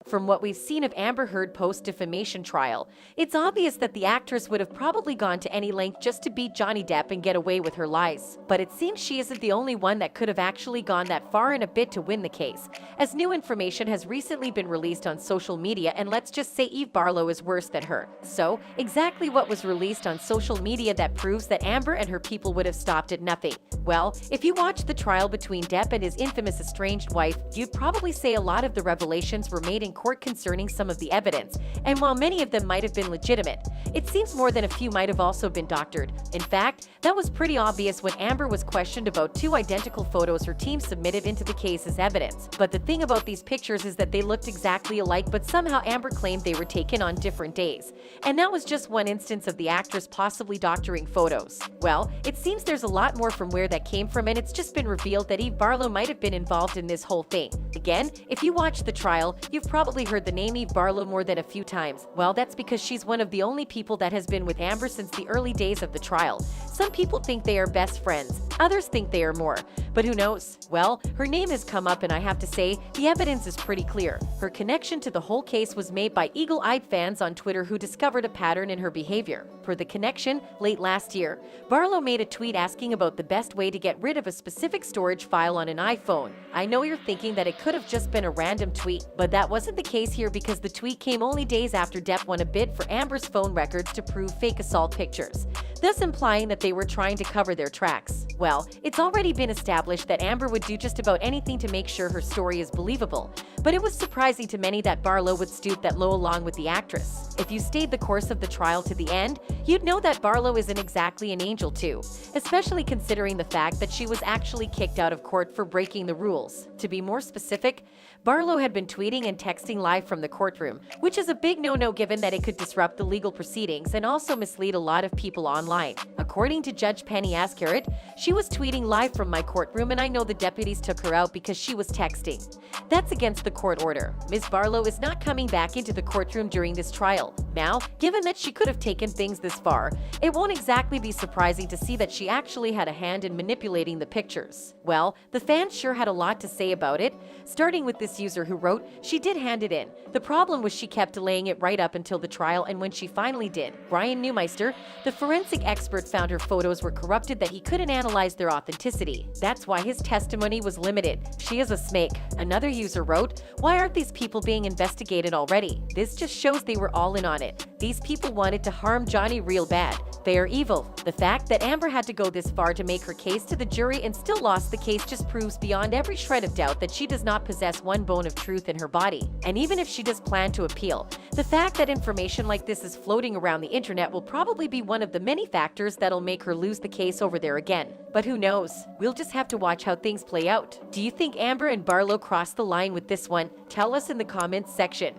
From what we've seen of Amber Heard post-defamation trial, it's obvious that the actress would have probably gone to any length just to beat Johnny Depp and get away with her lies. But it seems she isn't the only one that could have actually gone that far and a bit to win the case, as new information has recently been released on social media, and let's just say Eve Barlow is worse than her. So, exactly what was released on social media that proves that Amber and her people would have stopped at nothing? Well, if you watched the trial between Depp and his infamous estranged wife, you'd probably say a lot of the revelations were made in court concerning some of the evidence, and while many of them might have been legitimate, it seems more than a few might have also been doctored. In fact, that was pretty obvious when Amber was questioned about two identical photos her team submitted into the case as evidence. But the thing about these pictures is that they looked exactly alike, but somehow Amber claimed they were taken on different days. And that was just one instance of the actress possibly doctoring photos. Well, it seems there's a lot more from where that came from, and it's just been revealed that Eve Barlow might have been involved in this whole thing. Again, if you watched the trial, you've probably heard the name Eve Barlow more than a few times. Well, that's because she's one of the only people that has been with Amber since the early days of the trial. Some people think they are best friends, others think they are more. But who knows? Well, her name has come up, and I have to say, the evidence is pretty clear. Her connection to the whole case was made by eagle-eyed fans on Twitter who discovered a pattern in her behavior. Per the connection, late last year, Barlow made a tweet asking about the best way to get rid of a specific storage file on an iPhone. I know you're thinking that it could have just been a random tweet, but that wasn't the case here, because the tweet came only days after Depp won a bid for Amber's phone records to prove fake assault pictures, thus implying that they were trying to cover their tracks. Well, it's already been established that Amber would do just about anything to make sure her story is believable, but it was surprising to many that Barlow would stoop that low along with the actress. If you stayed the course of the trial to the end, you'd know that Barlow isn't exactly an angel too, especially considering the fact that she was actually kicked out of court for breaking the rules. To be more specific, Barlow had been tweeting and texting live from the courtroom, which is a big no-no given that it could disrupt the legal proceedings and also mislead a lot of people online. According to Judge Penny Ascaret, she was tweeting live from my courtroom, and I know the deputies took her out because she was texting. That's against the court order. Ms. Barlow is not coming back into the courtroom during this trial. Now, given that she could have taken things this far, it won't exactly be surprising to see that she actually had a hand in manipulating the pictures. Well, the fans sure had a lot to say about it, starting with this user who wrote, "She did hand it in. The problem was she kept delaying it right up until the trial, and when she finally did, Brian Neumeister, the forensic expert, found her photos were corrupted, that he couldn't analyze their authenticity. That's why his testimony was limited. She is a snake." Another user wrote, "Why aren't these people being investigated already? This just shows they were all in on it. These people wanted to harm Johnny real bad. They are evil." The fact that Amber had to go this far to make her case to the jury and still lost the case just proves beyond every shred of doubt that she does not possess one bone of truth in her body. And even if she does plan to appeal, the fact that information like this is floating around the internet will probably be one of the many factors that'll make her lose the case over there again. But who knows? We'll just have to watch how things play out. Do you think Amber and Barlow crossed the line with this one? Tell us in the comments section.